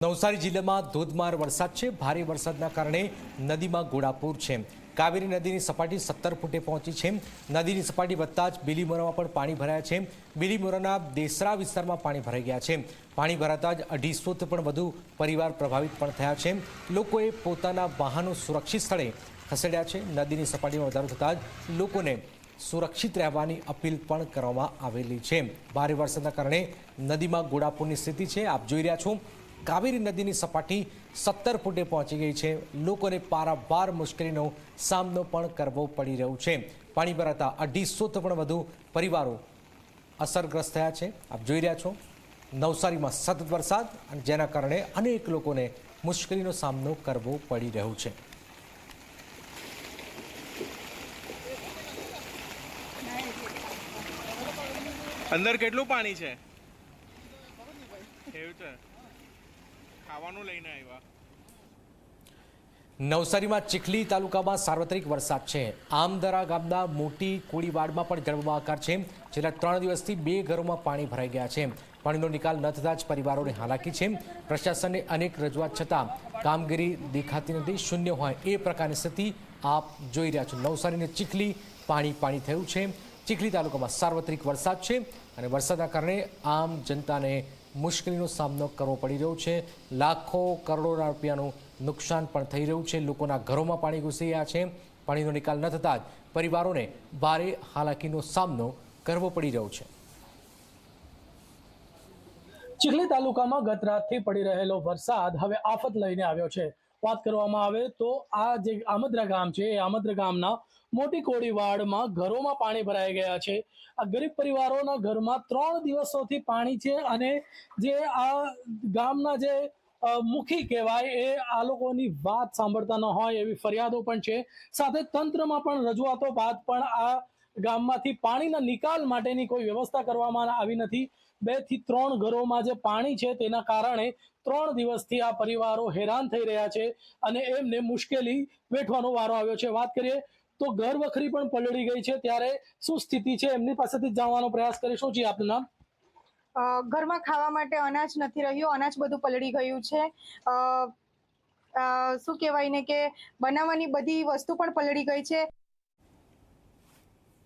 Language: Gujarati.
નવસારી જિલ્લામાં ધોધમાર વરસાદ છે। ભારે વરસાદના કારણે નદીમાં ઘોડાપૂર છે। કાવેરી નદીની સપાટી 17 ફૂટે પહોંચી છે। નદીની સપાટી વધતા જ બીલીમોરામાં પણ પાણી ભરાયા છે। બીલીમોરાના દેસરા વિસ્તારમાં પાણી ભરાઈ ગયા છે। પાણી ભરાતા જ 250થી પણ વધુ પરિવાર પ્રભાવિત પણ થયા છે। લોકોએ પોતાના વાહનો સુરક્ષિત સ્થળે ખસેડ્યા છે। નદીની સપાટીમાં વધારો થતાં જ લોકોને સુરક્ષિત રહેવાની અપીલ પણ કરવામાં આવેલી છે। ભારે વરસાદના કારણે નદીમાં ઘોડાપૂરની સ્થિતિ છે। આપ જોઈ રહ્યા છો કાવેરી નદીની સપાટી 17 ફૂટે પહોંચી ગઈ છે। લોકોને પારાવાર મુશ્કેલીનો સામનો પણ કરવો પડી રહ્યો છે। પાણી ભરાતા 250થી પણ વધુ પરિવારો અસરગ્રસ્ત થયા છે। આપ જોઈ રહ્યા છો નવસારીમાં સતત વરસાદ અને જેના કારણે અનેક લોકોને મુશ્કેલીનો સામનો કરવો પડી રહ્યો છે। અંદર કેટલું પાણી છે? એવું છે, ખાવાનું લઈને આવ્યા। નવસારીમાં ચીખલી તાલુકામાં સાર્વત્રિક વરસાદ છે। આમદરા ગામના મોટી કોળીવાડમાં પણ જળબંબાકાર છે। છેલ્લા 3 દિવસથી 2 ઘરોમાં પાણી ભરાઈ ગયા છે। પાણીનો નિકાલ ન થતાં જ પરિવારોને હાલાકી છે। પ્રશાસનને અનેક રજૂઆત છતાં કામગીરી દેખાતી નથી। શૂન્ય હોય એ પ્રકારની સ્થિતિ આપ જોઈ રહ્યા છો। નવસારીને ચીખલી પાણી થયું છે। ચીખલી તાલુકામાં સાર્વત્રિક વરસાદ છે અને વરસાદના કારણે આમ જનતાને મુશ્કેલીનો સામનો કરવો પડી રહ્યો છે। લાખો કરોડોના રૂપિયાનું નુકસાન પણ થઈ રહ્યું છે। લોકોના ઘરોમાં પાણી ઘૂસી ગયા છે। પાણીનો નિકાલ ન થતાં જ પરિવારોને ભારે હાલાકીનો સામનો કરવો પડી રહ્યો છે। ચીખલી તાલુકામાં ગત રાતથી પડી રહેલો વરસાદ હવે આફત લઈને આવ્યો છે। વાત કરવામાં આવે તો આ જે આમદ્રા ગામ છે એ આમદ્રા ગામના મોટી કોળીવાડમાં ઘરોમાં પાણી ભરાઈ ગયા છે। આ ગરીબ પરિવારોના ઘરમાં 3 દિવસોથી પાણી છે અને જે આ ગામના જે મુખી કહેવાય એ આ લોકોની વાત સાંભળતા ન હોય એવી ફરિયાદો પણ છે। સાથે તંત્રમાં પણ રજૂઆતો બાદ પણ આ ગામમાંથી પાણીના નિકાલ માટેની કોઈ વ્યવસ્થા કરવામાં આવી નથી। 2 થી 3 ઘરોમાં જે પાણી છે તેના કારણે 3 દિવસથી આ પરિવારો હેરાન થઈ રહ્યા છે અને એમને મુશ્કેલી વેઠવાનો વારો આવ્યો છે। વાત કરીએ તો ઘર વખરી પણ પલળી ગઈ છે। ત્યારે શું સ્થિતિ છે એમની પાસેથી જાણવાનો પ્રયાસ કરીશું। જી આપનું નામ? ઘરમાં ખાવા માટે અનાજ નથી રહ્યું, અનાજ બધું પલળી ગયું છે। શું કહેવાય ને કે બનાવવાની બધી વસ્તુ પણ પલળી ગઈ છે।